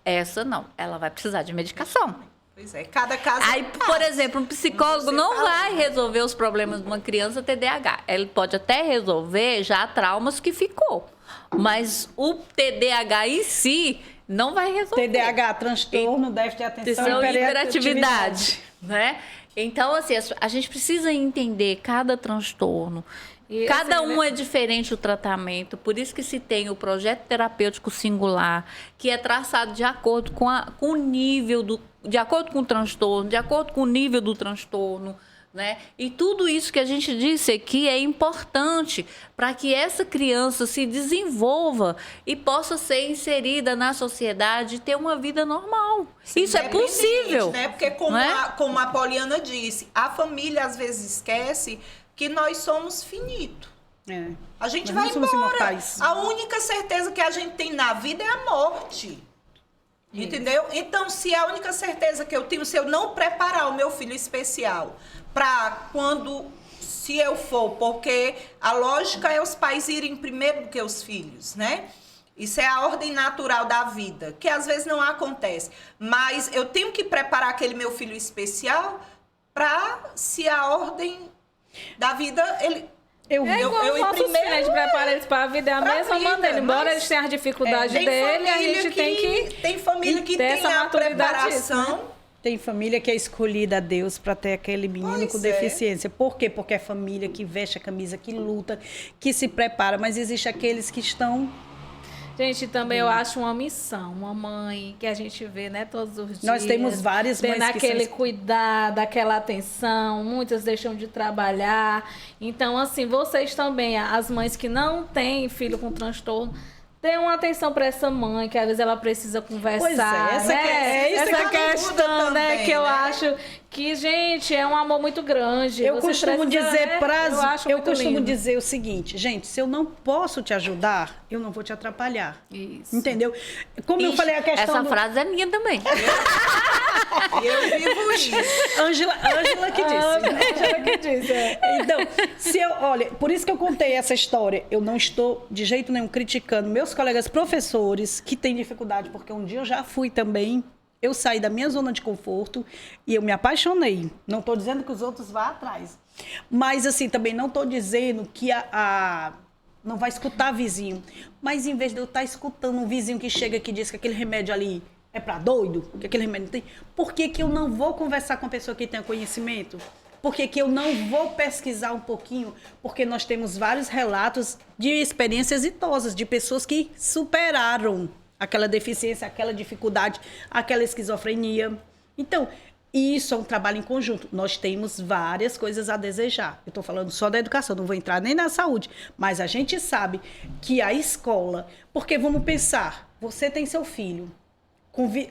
essa não. Ela vai precisar de medicação. Pois é, cada caso Aí, por exemplo, um psicólogo não vai resolver os problemas de uma criança TDAH. Ele pode até resolver já traumas que ficou. Mas o TDAH em si não vai resolver. TDAH, transtorno, déficit de atenção e hiperatividade. Né? Então, assim, a gente precisa entender cada transtorno. Cada um é diferente o tratamento, por isso que se tem o projeto terapêutico singular, que é traçado de acordo com o nível de acordo com o transtorno, de acordo com o nível do transtorno, né? E tudo isso que a gente disse aqui é importante para que essa criança se desenvolva e possa ser inserida na sociedade e ter uma vida normal. Sim, isso é possível. Né? Porque como a Poliana disse, a família às vezes esquece que nós somos finitos. A gente vai embora. A única certeza que a gente tem na vida é a morte. Entendeu? Então, se a única certeza que eu tenho, se eu não preparar o meu filho especial para se eu for, porque a lógica é os pais irem primeiro do que os filhos, né? Isso é a ordem natural da vida, que às vezes não acontece. Mas eu tenho que preparar aquele meu filho especial para, se a ordem da vida, ele... Eu É igual eu os em nossos primeiro, filhos, a gente prepara eles para a vida, é a pra mesma vida, maneira. Embora mas eles tenham as dificuldades tem dele, a família gente tem que... Tem família que ter tem essa a maturidade disso, né? preparação... Tem família que é escolhida a Deus para ter aquele menino Pois com é. deficiência. Por quê? Porque é família que veste a camisa, que luta, que se prepara. Mas existe aqueles que estão... Gente, também eu acho uma missão, uma mãe que a gente vê, né, todos os dias. Nós temos várias mães tendo que aquele são... cuidado, aquela atenção, muitas deixam de trabalhar. Então, assim, vocês também, as mães que não têm filho com transtorno, dê uma atenção para essa mãe, que às vezes ela precisa conversar. Pois é, essa né? que- é isso essa que ajuda questão, né? também, Que eu né? acho que, gente, é um amor muito grande. Eu Você costumo precisa, dizer né? eu muito costumo lindo. dizer o seguinte, gente, se eu não posso te ajudar, eu não vou te atrapalhar. Isso. Entendeu? Como eu Ixi, falei a questão essa do... frase é minha também. E eu vivo isso. Ângela que disse. Ângela que diz, Então, olha, por isso que eu contei essa história. Eu não estou de jeito nenhum criticando meus colegas professores que têm dificuldade, porque um dia eu já fui também. Eu saí da minha zona de conforto e eu me apaixonei. Não estou dizendo que os outros vá atrás. Mas, assim, também não estou dizendo que não vai escutar vizinho. Mas, em vez de eu estar escutando um vizinho que chega e diz que aquele remédio ali é para doido, que aquele remédio não tem, por que eu não vou conversar com a pessoa que tem conhecimento? Por que eu não vou pesquisar um pouquinho? Porque nós temos vários relatos de experiências exitosas, de pessoas que superaram aquela deficiência, aquela dificuldade, aquela esquizofrenia. Então, isso é um trabalho em conjunto. Nós temos várias coisas a desejar. Eu estou falando só da educação, não vou entrar nem na saúde. Mas a gente sabe que a escola... Porque vamos pensar, você tem seu filho.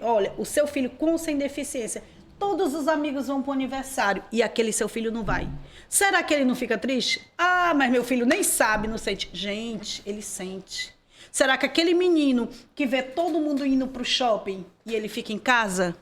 Olha, o seu filho com ou sem deficiência, todos os amigos vão para o aniversário e aquele seu filho não vai. Será que ele não fica triste? Ah, mas meu filho nem sabe, não sente. Gente, ele sente. Será que aquele menino que vê todo mundo indo para o shopping e ele fica em casa?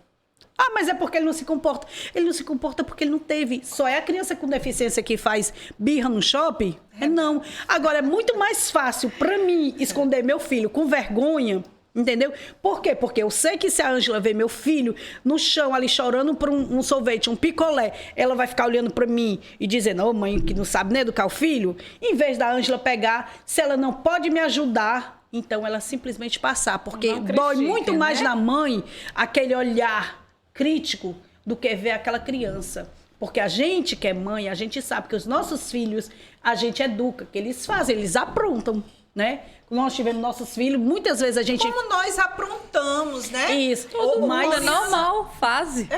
Ah, mas é porque ele não se comporta. Ele não se comporta porque ele não teve. Só é a criança com deficiência que faz birra no shopping? É não. Agora, é muito mais fácil para mim esconder meu filho com vergonha. Entendeu? Por quê? Porque eu sei que se a Ângela ver meu filho no chão ali chorando por um sorvete, um picolé, ela vai ficar olhando para mim e dizendo, ô mãe, que não sabe nem educar o filho, em vez da Ângela pegar, se ela não pode me ajudar, então ela simplesmente passar, porque Não dói critique, muito mais né? na mãe aquele olhar crítico do que ver aquela criança. Porque a gente que é mãe, a gente sabe que os nossos filhos, a gente educa, que eles fazem, eles aprontam, né? Nós tivemos nossos filhos, muitas vezes a gente... Como nós aprontamos, né? Isso, Todo mas, mundo é normal, fase.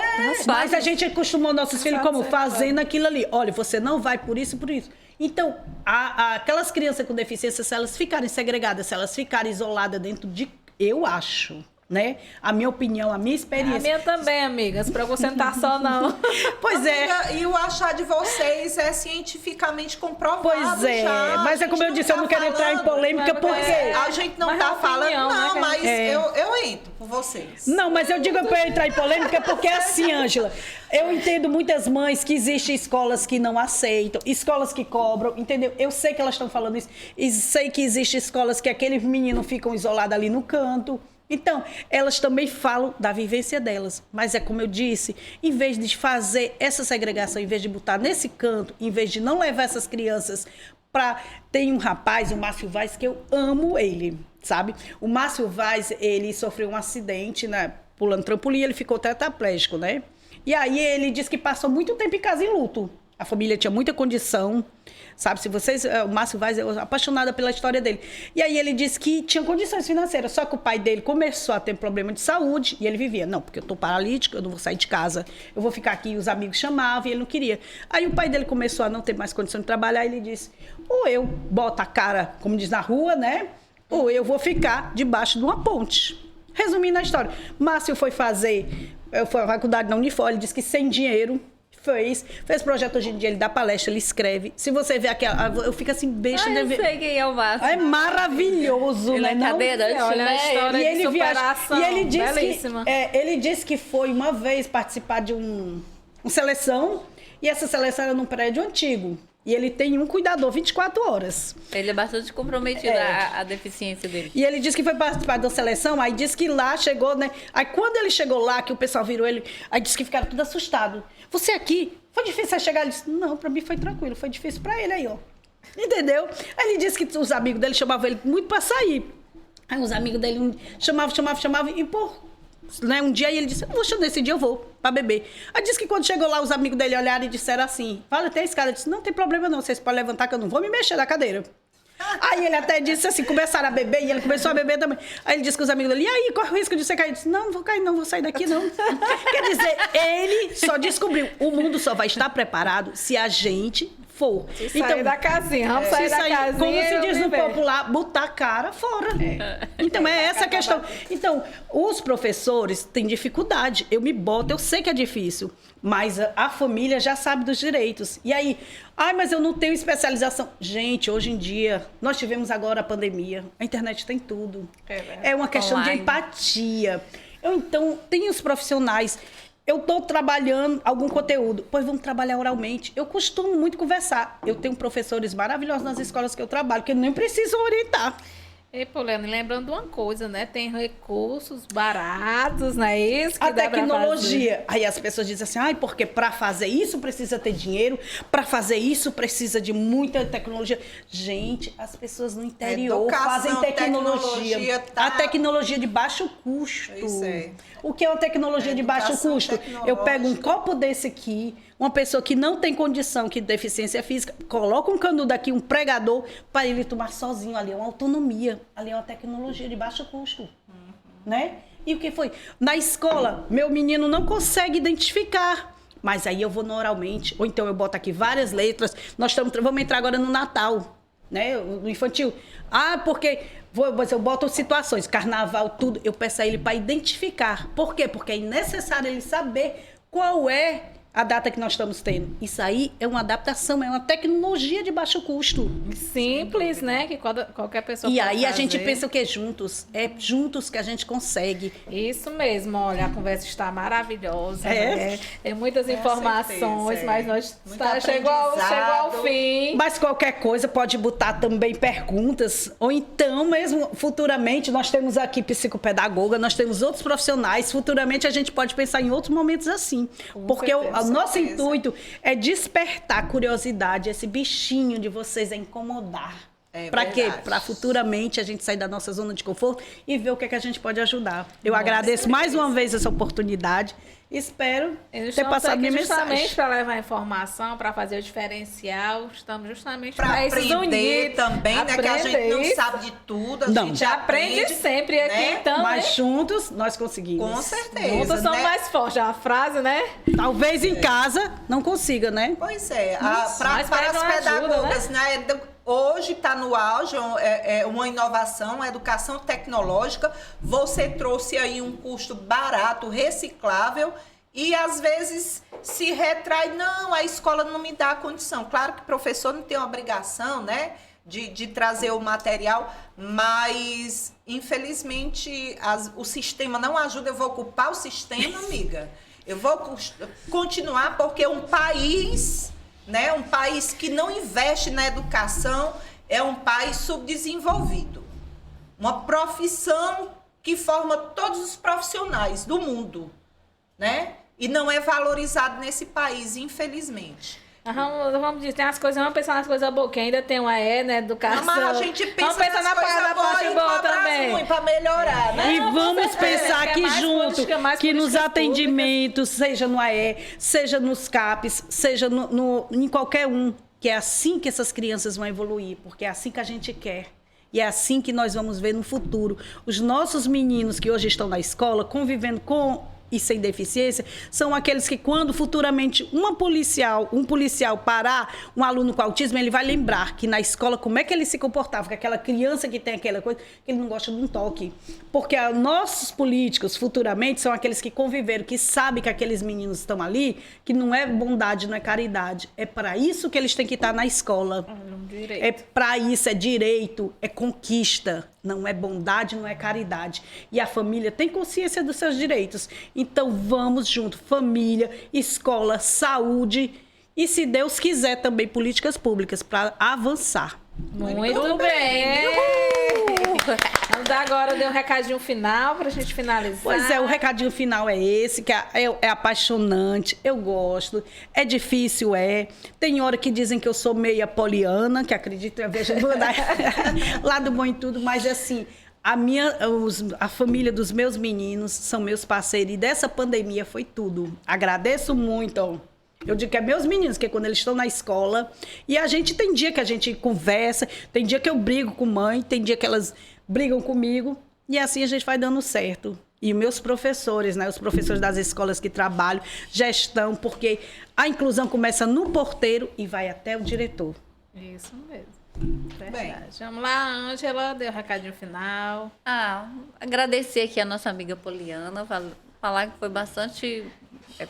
mas a gente acostumou nossos filhos como fazendo aquilo ali. Olha, você não vai por isso e por isso. Então, aquelas crianças com deficiência, se elas ficarem segregadas, se elas ficarem isoladas dentro de... Eu acho, né? A minha opinião, a minha experiência. A minha também, amigas, para você não estar só, não. Pois é. Amiga, e o achar de vocês é cientificamente comprovado. Pois é, já. mas é como eu disse, eu não quero entrar em polêmica mas porque... A gente não Mas tá é falando, opinião, né, não, que a mas gente- eu entro por vocês. Não, mas eu digo para eu entrar em polêmica porque é assim, Ângela. Eu entendo muitas mães que existem escolas que não aceitam, escolas que cobram, entendeu? Eu sei que elas estão falando isso. E sei que existem escolas que aqueles meninos ficam isolados ali no canto. Então, elas também falam da vivência delas. Mas é como eu disse, em vez de fazer essa segregação, em vez de botar nesse canto, em vez de não levar essas crianças para... Tem um rapaz, o Márcio Vaz, que eu amo ele, sabe? O Márcio Vaz, ele sofreu um acidente, né? Pulando trampolim, ele ficou tetraplégico, né? E aí ele disse que passou muito tempo em casa em luto. A família tinha muita condição, sabe? Se vocês... O Márcio Vaz, eu sou apaixonada pela história dele. E aí ele disse que tinha condições financeiras, só que o pai dele começou a ter problema de saúde e ele vivia, não, porque eu tô paralítico, eu não vou sair de casa, eu vou ficar aqui, os amigos chamavam e ele não queria. Aí o pai dele começou a não ter mais condição de trabalhar e ele disse, ou eu boto a cara, como diz na rua, né? Ou eu vou ficar debaixo de uma ponte. Resumindo a história, Márcio foi fazer... Foi à faculdade na Unifor, ele disse que sem dinheiro... Fez projeto hoje em dia, ele dá palestra, ele escreve. Se você vê aquela... Eu fico assim, besta... Eu sei quem é o Márcio. É maravilhoso, Ele né? é não? cadeirante, Olha a né? história E de ele viaja... superação, E ele disse belíssima. que... ele disse que foi uma vez participar de uma seleção, e essa seleção era num prédio antigo. E ele tem um cuidador 24 horas. Ele é bastante comprometido à deficiência dele. E ele disse que foi participar da seleção, aí disse que lá chegou, né? Aí quando ele chegou lá, que o pessoal virou ele, aí disse que ficaram tudo assustado. Você aqui, foi difícil você chegar? Ele disse, não, pra mim foi tranquilo, foi difícil pra ele aí, ó. Entendeu? Aí ele disse que os amigos dele chamavam ele muito pra sair. Aí os amigos dele chamavam, e né, um dia ele disse, poxa, nesse dia eu vou pra beber. Aí disse que quando chegou lá, os amigos dele olharam e disseram assim, fala até esse cara, disse, não tem problema não, vocês podem levantar que eu não vou me mexer da cadeira. Aí ele até disse assim, começaram a beber e ele começou a beber também. Aí ele disse com os amigos dele, e aí, corre o risco de você cair? Ele disse, não vou cair não, vou sair daqui não. Quer dizer, ele só descobriu, o mundo só vai estar preparado se a gente for. Se sair da casinha, vamos sair da casinha. Como se diz no popular, botar a cara fora. Então, é essa a questão. Então, os professores têm dificuldade. Eu me boto, eu sei que é difícil, mas a família já sabe dos direitos. E aí, mas eu não tenho especialização. Gente, hoje em dia, nós tivemos agora a pandemia, a internet tem tudo. É uma questão online. De empatia. Então, tem os profissionais. Eu estou trabalhando algum conteúdo, pois vamos trabalhar oralmente. Eu costumo muito conversar. Eu tenho professores maravilhosos nas escolas que eu trabalho, que nem precisam orientar. E, Poliana, lembrando uma coisa, né? Tem recursos baratos, não é isso? Que a tecnologia. Aí as pessoas dizem assim, porque para fazer isso precisa ter dinheiro, para fazer isso precisa de muita tecnologia. Gente, as pessoas no interior fazem tecnologia. A tecnologia de baixo custo. Isso é. O que é uma tecnologia de baixo custo? Eu pego um copo desse aqui, uma pessoa que não tem condição, que deficiência física, coloca um canudo aqui, um pregador, para ele tomar sozinho. Ali é uma autonomia, ali é uma tecnologia de baixo custo. Né? E o que foi? Na escola, meu menino não consegue identificar. Mas aí eu vou no oralmente, ou então eu boto aqui várias letras. Vamos entrar agora no Natal, né? No infantil. Porque eu boto situações, carnaval, tudo. Eu peço a ele para identificar. Por quê? Porque é necessário ele saber qual é a data que nós estamos tendo. Isso aí é uma adaptação, é uma tecnologia de baixo custo. Simples, né? Que qualquer pessoa pode fazer. E aí a gente pensa o que juntos? É juntos que a gente consegue. Isso mesmo, olha, a conversa está maravilhosa. Né? Tem muitas informações, mas nós chegou ao fim. Mas qualquer coisa pode botar também perguntas, ou então mesmo futuramente nós temos aqui psicopedagoga, nós temos outros profissionais, futuramente a gente pode pensar em outros momentos assim. Porque o nosso intuito é despertar a curiosidade, esse bichinho de vocês, é incomodar. Para quê? Para futuramente a gente sair da nossa zona de conforto e ver o que é que a gente pode ajudar. Eu agradeço mais uma vez essa oportunidade. Espero ter passado minha mensagem. Justamente para levar informação, para fazer o diferencial, estamos justamente para aprender também, né? Que a gente não sabe de tudo, a gente aprende sempre aqui, né? Então. Mas juntos nós conseguimos. Com certeza. Juntos somos mais fortes, é uma frase, né? Talvez em casa não consiga, né? Pois é. Para as pedagogas, né? Hoje está no auge, é uma inovação, uma educação tecnológica. Você trouxe aí um custo barato, reciclável, e às vezes se retrai, não, a escola não me dá a condição. Claro que o professor não tem a obrigação, né, de trazer o material, mas infelizmente o sistema não ajuda. Eu vou ocupar o sistema, amiga. Eu vou continuar, porque um país... né? Um país que não investe na educação é um país subdesenvolvido. Uma profissão que forma todos os profissionais do mundo, né? E não é valorizado nesse país, infelizmente. Vamos dizer, tem as coisas, vamos pensar nas coisas boas, que ainda tem uma na educação. Mas a gente pensa vamos pensar na parte boa também. Para melhorar, né? E vamos pensar aqui junto, que nos atendimentos, seja no AE, seja nos CAPs, seja em qualquer um, que é assim que essas crianças vão evoluir, porque é assim que a gente quer. E é assim que nós vamos ver no futuro. Os nossos meninos que hoje estão na escola, convivendo com e sem deficiência, são aqueles que quando futuramente um policial parar um aluno com autismo, ele vai lembrar que na escola como é que ele se comportava, que aquela criança que tem aquela coisa, que ele não gosta de um toque. Porque nossos políticos futuramente são aqueles que conviveram, que sabem que aqueles meninos estão ali, que não é bondade, não é caridade. É para isso que eles têm que estar na escola. É para isso, é direito, é conquista. Não é bondade, não é caridade. E a família tem consciência dos seus direitos. Então, vamos junto. Família, escola, saúde e, se Deus quiser, também políticas públicas para avançar. Muito bem. Vamos dar agora um recadinho final para a gente finalizar. Pois é, o recadinho final é esse, que é apaixonante, eu gosto, é difícil, Tem hora que dizem que eu sou meia poliana, que acredito, eu vejo lado bom em tudo, mas assim, a família dos meus meninos são meus parceiros, e dessa pandemia foi tudo. Agradeço muito. Eu digo que é meus meninos, que é quando eles estão na escola, e a gente tem dia que a gente conversa, tem dia que eu brigo com mãe, tem dia que elas brigam comigo, e assim a gente vai dando certo. E meus professores, né, os professores das escolas que trabalham, gestão, porque a inclusão começa no porteiro e vai até o diretor. Isso mesmo. Verdade. Vamos lá, Ângela, deu o recadinho final. Agradecer aqui a nossa amiga Poliana, falar que foi bastante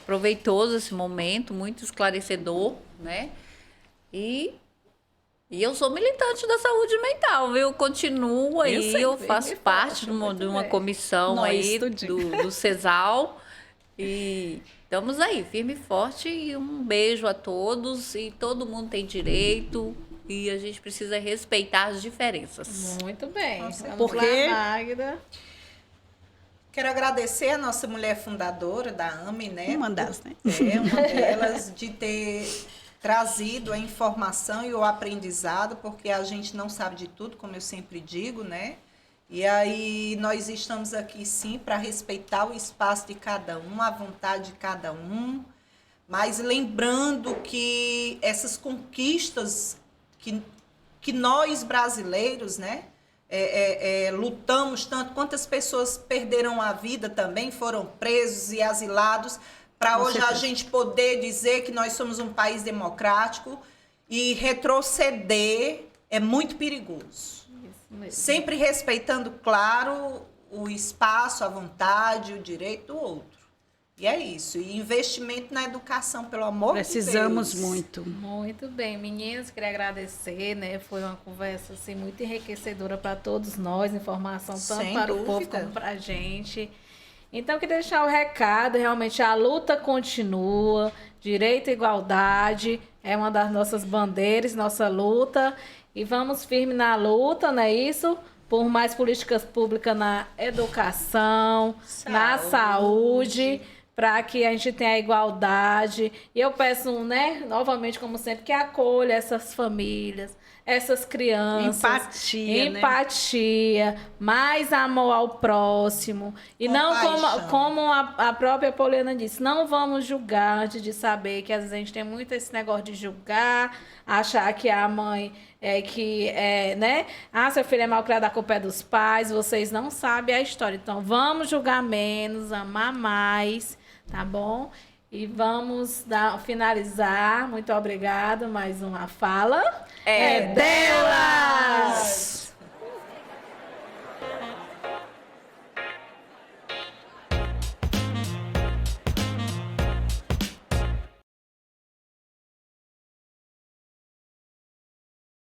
proveitoso esse momento, muito esclarecedor, né? E eu sou militante da saúde mental, viu? Continuo aí, eu faço parte de uma comissão aí do CESAL. E estamos aí, firme e forte, e um beijo a todos, e todo mundo tem direito, e a gente precisa respeitar as diferenças. Muito bem. Vamos lá, Magda. Quero agradecer a nossa mulher fundadora da AME, né? Uma das, né? Uma delas, de ter trazido a informação e o aprendizado, porque a gente não sabe de tudo, como eu sempre digo, né? E aí nós estamos aqui, sim, para respeitar o espaço de cada um, a vontade de cada um, mas lembrando que essas conquistas que nós brasileiros, né? Lutamos tanto, quantas pessoas perderam a vida também, foram presos e asilados, para hoje a gente poder dizer que nós somos um país democrático, e retroceder é muito perigoso. Sempre respeitando, claro, o espaço, a vontade, o direito do outro. E é isso. E investimento na educação, pelo amor de Deus. Precisamos muito. Muito bem, meninas, queria agradecer, né? Foi uma conversa assim, muito enriquecedora para todos nós, informação tanto Sem para o povo dúvida. como para a gente. Então, eu queria deixar o recado, realmente a luta continua, direito e igualdade é uma das nossas bandeiras, nossa luta, e vamos firme na luta, não é isso? Por mais políticas públicas na educação, na saúde, para que a gente tenha a igualdade. E eu peço, né, novamente, como sempre, que acolha essas famílias, essas crianças. Empatia, mais amor ao próximo. E Compaixão. não como a própria Poliana disse, não vamos julgar antes de saber, que às vezes a gente tem muito esse negócio de julgar, achar que a mãe né? Seu filho é mal criado, a culpa é dos pais, vocês não sabem a história. Então, vamos julgar menos, amar mais, tá bom? E vamos finalizar. Muito obrigada. Mais uma fala. É delas!